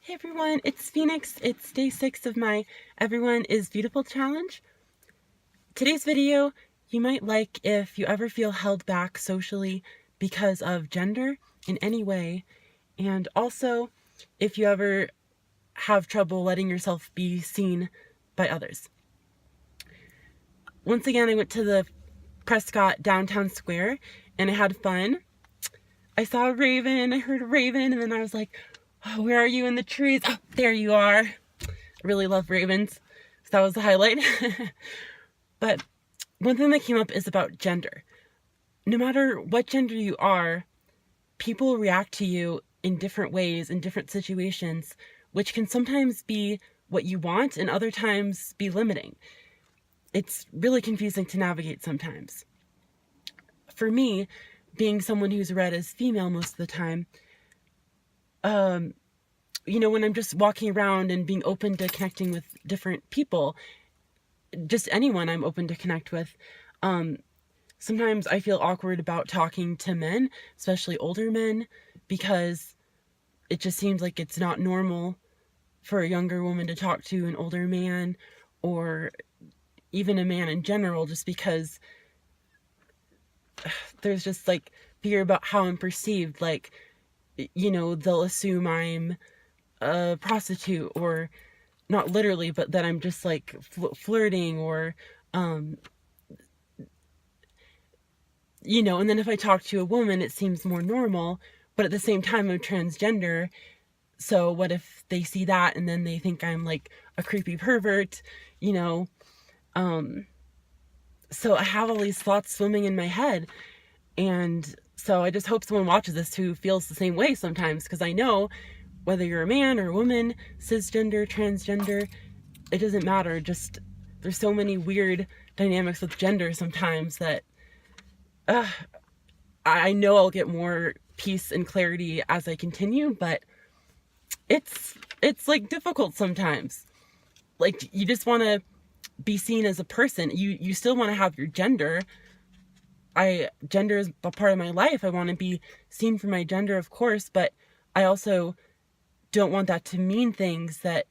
Hey everyone, it's Phoenix. It's day 6 of my Everyone is Beautiful challenge. Today's video you might like if you ever feel held back socially because of gender in any way, and also if you ever have trouble letting yourself be seen by others. Once again, I went to the Prescott downtown square and I had fun. I saw a raven, I heard a raven, and then I was like, oh, where are you in the trees? Oh, there you are. I really love ravens, so that was the highlight. But one thing that came up is about gender. No matter what gender you are, people react to you in different ways, in different situations, which can sometimes be what you want and other times be limiting. It's really confusing to navigate sometimes. For me, being someone who's read as female most of the time, when I'm just walking around and being open to connecting with different people, just anyone I'm open to connect with, sometimes I feel awkward about talking to men, especially older men, because it just seems like it's not normal for a younger woman to talk to an older man, or even a man in general, just because there's just like fear about how I'm perceived. Like, they'll assume I'm a prostitute, or not literally, but that I'm just like flirting, or and then if I talk to a woman, it seems more normal, but at the same time, I'm transgender. So what if they see that and then they think I'm like a creepy pervert, So I have all these thoughts swimming in my head. And so I just hope someone watches this who feels the same way sometimes, because I know whether you're a man or a woman, cisgender, transgender, it doesn't matter. Just there's so many weird dynamics with gender sometimes that I know I'll get more peace and clarity as I continue, but it's like difficult sometimes. Like, you just want to be seen as a person. You still want to have your gender. Gender is a part of my life. I want to be seen for my gender, of course, but I also don't want that to mean things that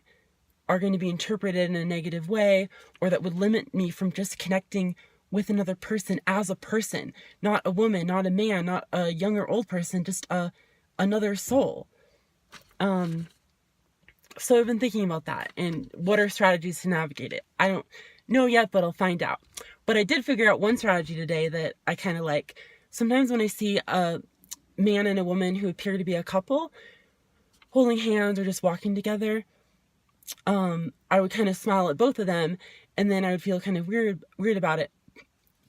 are going to be interpreted in a negative way, or that would limit me from just connecting with another person as a person, not a woman, not a man, not a young or old person, just another soul. So I've been thinking about that and what are strategies to navigate it. I don't know yet, but I'll find out. But I did figure out one strategy today that I kind of like. Sometimes when I see a man and a woman who appear to be a couple holding hands or just walking together, I would kind of smile at both of them, and then I would feel kind of weird about it.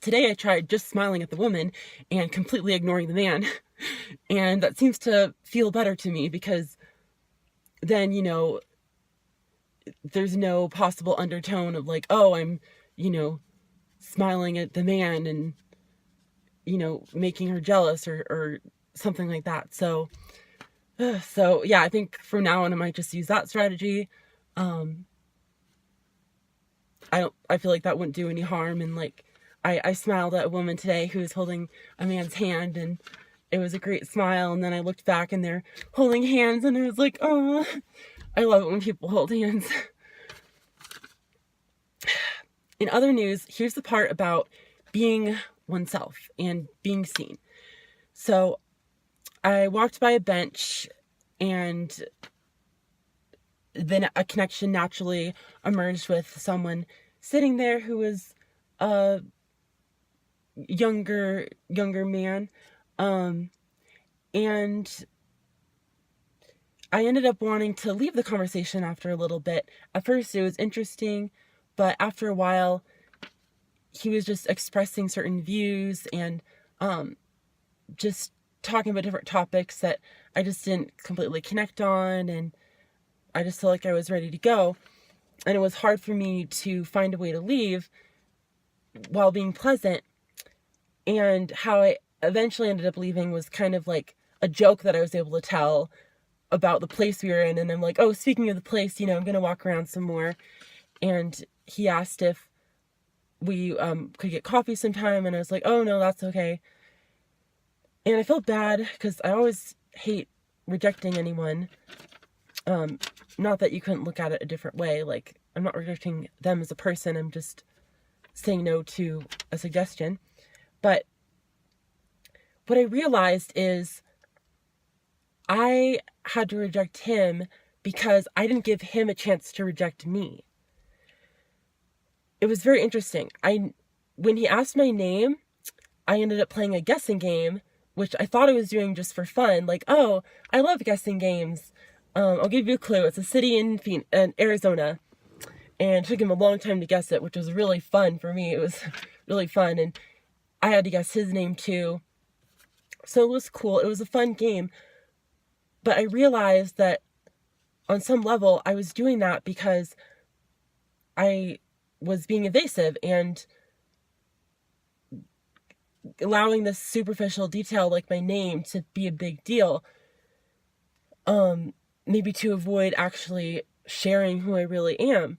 Today I tried just smiling at the woman and completely ignoring the man. And that seems to feel better to me, because then, there's no possible undertone of like, oh, I'm, smiling at the man and, making her jealous or something like that. So yeah, I think from now on I might just use that strategy. I feel like that wouldn't do any harm. And like, I smiled at a woman today who was holding a man's hand, and it was a great smile. And then I looked back and they're holding hands, and I was like, oh, I love it when people hold hands. In other news, here's the part about being oneself and being seen. So I walked by a bench, and then a connection naturally emerged with someone sitting there who was a younger man. And I ended up wanting to leave the conversation after a little bit. At first it was interesting, but after a while he was just expressing certain views and just talking about different topics that I just didn't completely connect on, and I just felt like I was ready to go. And it was hard for me to find a way to leave while being pleasant. And how I eventually ended up leaving was kind of like a joke that I was able to tell about the place we were in. And I'm like, oh, speaking of the place, I'm going to walk around some more. And he asked if we could get coffee sometime. And I was like, oh, no, that's okay. And I felt bad because I always hate rejecting anyone. Not that you couldn't look at it a different way. Like, I'm not rejecting them as a person. I'm just saying no to a suggestion. But what I realized is I had to reject him because I didn't give him a chance to reject me. It was very interesting. When he asked my name, I ended up playing a guessing game, which I thought I was doing just for fun. Like, oh, I love guessing games. I'll give you a clue. It's a city in Arizona. And it took him a long time to guess it, which was really fun for me. It was really fun. And I had to guess his name too. So it was cool. It was a fun game. But I realized that on some level, I was doing that because I was being evasive and allowing this superficial detail like my name to be a big deal. Maybe to avoid actually sharing who I really am.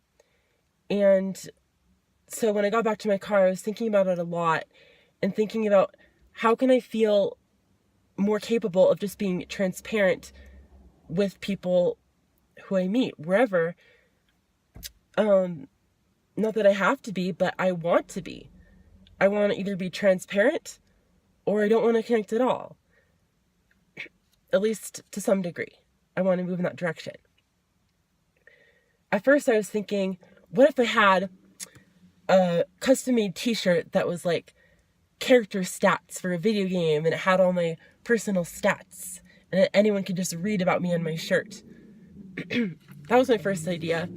And so when I got back to my car, I was thinking about it a lot and thinking about how can I feel more capable of just being transparent with people who I meet, wherever. Not that I have to be, but I want to be. I want to either be transparent or I don't want to connect at all. At least to some degree. I want to move in that direction. At first I was thinking, what if I had a custom-made t-shirt that was like character stats for a video game and it had all my personal stats and anyone could just read about me on my shirt. That was my first idea.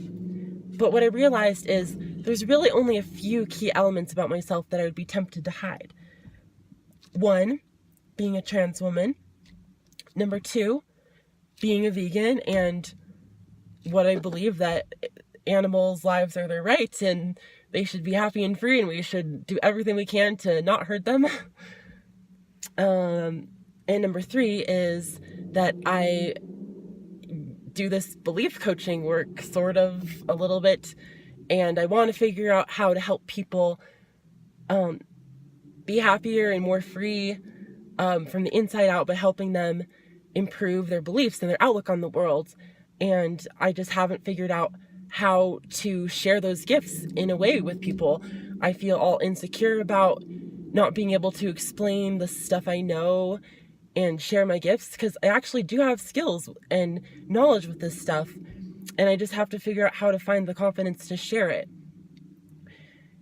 But what I realized is there's really only a few key elements about myself that I would be tempted to hide. 1, being a trans woman. 2, being a vegan and what I believe that animals' lives are their rights and they should be happy and free and we should do everything we can to not hurt them. And 3 is that I do this belief coaching work sort of a little bit and I want to figure out how to help people be happier and more free from the inside out by helping them improve their beliefs and their outlook on the world. And I just haven't figured out how to share those gifts in a way with people. I feel all insecure about not being able to explain the stuff I know and share my gifts because I actually do have skills and knowledge with this stuff. And I just have to figure out how to find the confidence to share it.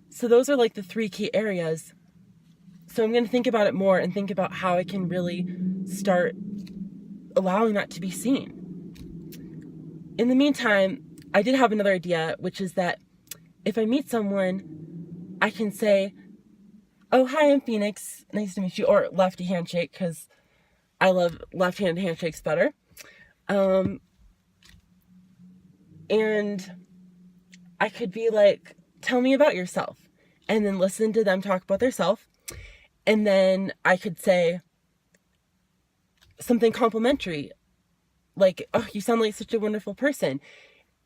So those are like the 3 key areas. So I'm going to think about it more and think about how I can really start allowing that to be seen. In the meantime, I did have another idea, which is that if I meet someone, I can say, oh, hi, I'm Phoenix. Nice to meet you. Or lefty handshake, because I love left-handed handshakes better. And I could be like, tell me about yourself. And then listen to them talk about themselves. And then I could say something complimentary. Like, oh, you sound like such a wonderful person.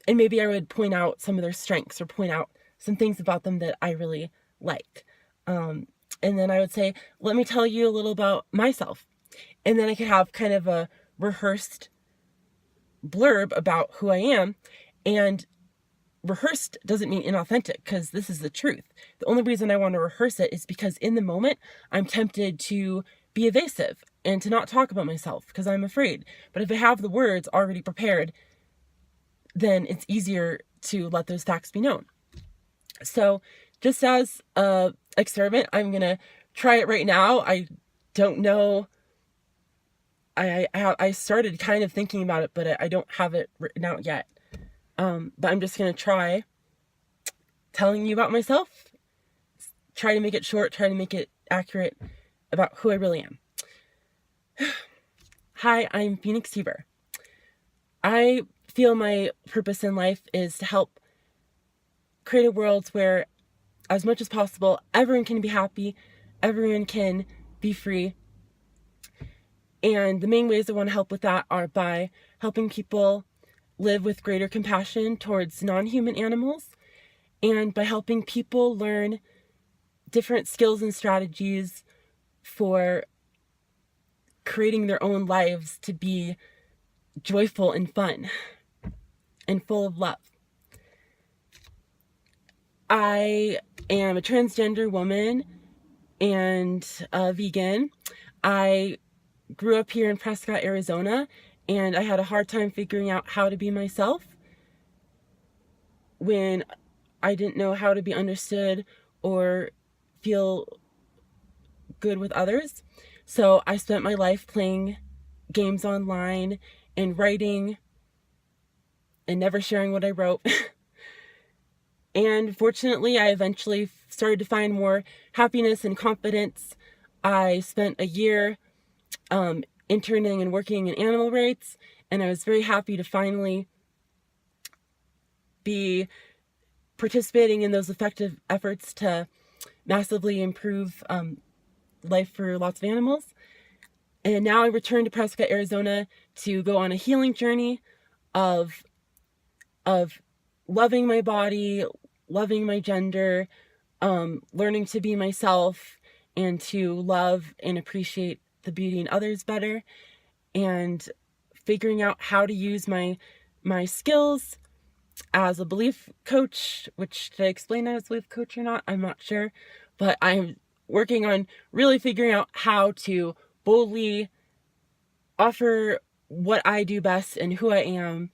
And maybe I would point out some of their strengths or point out some things about them that I really like. And then I would say, let me tell you a little about myself. And then I could have kind of a rehearsed blurb about who I am. And rehearsed doesn't mean inauthentic because this is the truth. The only reason I want to rehearse it is because in the moment I'm tempted to be evasive and to not talk about myself because I'm afraid. But if I have the words already prepared, then it's easier to let those facts be known. So just as an experiment, I'm going to try it right now. I don't know. I started kind of thinking about it, but I don't have it written out yet. But I'm just going to try telling you about myself, try to make it short, try to make it accurate about who I really am. Hi, I'm Phoenix Seaver. I feel my purpose in life is to help create a world where, as much as possible, everyone can be happy, everyone can be free. And the main ways I want to help with that are by helping people live with greater compassion towards non-human animals, and by helping people learn different skills and strategies for creating their own lives to be joyful and fun. and full of love. I am a transgender woman and a vegan. I grew up here in Prescott, Arizona, and I had a hard time figuring out how to be myself when I didn't know how to be understood or feel good with others. So I spent my life playing games online and writing and never sharing what I wrote. And fortunately, I eventually started to find more happiness and confidence. I spent a year interning and working in animal rights, and I was very happy to finally be participating in those effective efforts to massively improve life for lots of animals. And now I return to Prescott, Arizona to go on a healing journey of loving my body, loving my gender, learning to be myself, and to love and appreciate the beauty in others better, and figuring out how to use my skills as a belief coach, which, did I explain that as a belief coach or not? I'm not sure, but I'm working on really figuring out how to boldly offer what I do best and who I am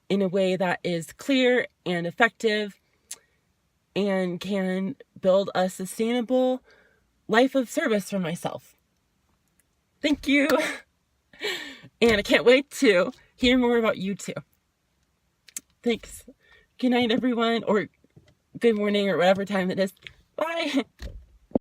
in a way that is clear and effective and can build a sustainable life of service for myself. Thank you. And I can't wait to hear more about you too. Thanks. Good night, everyone, or good morning, or whatever time it is. Bye.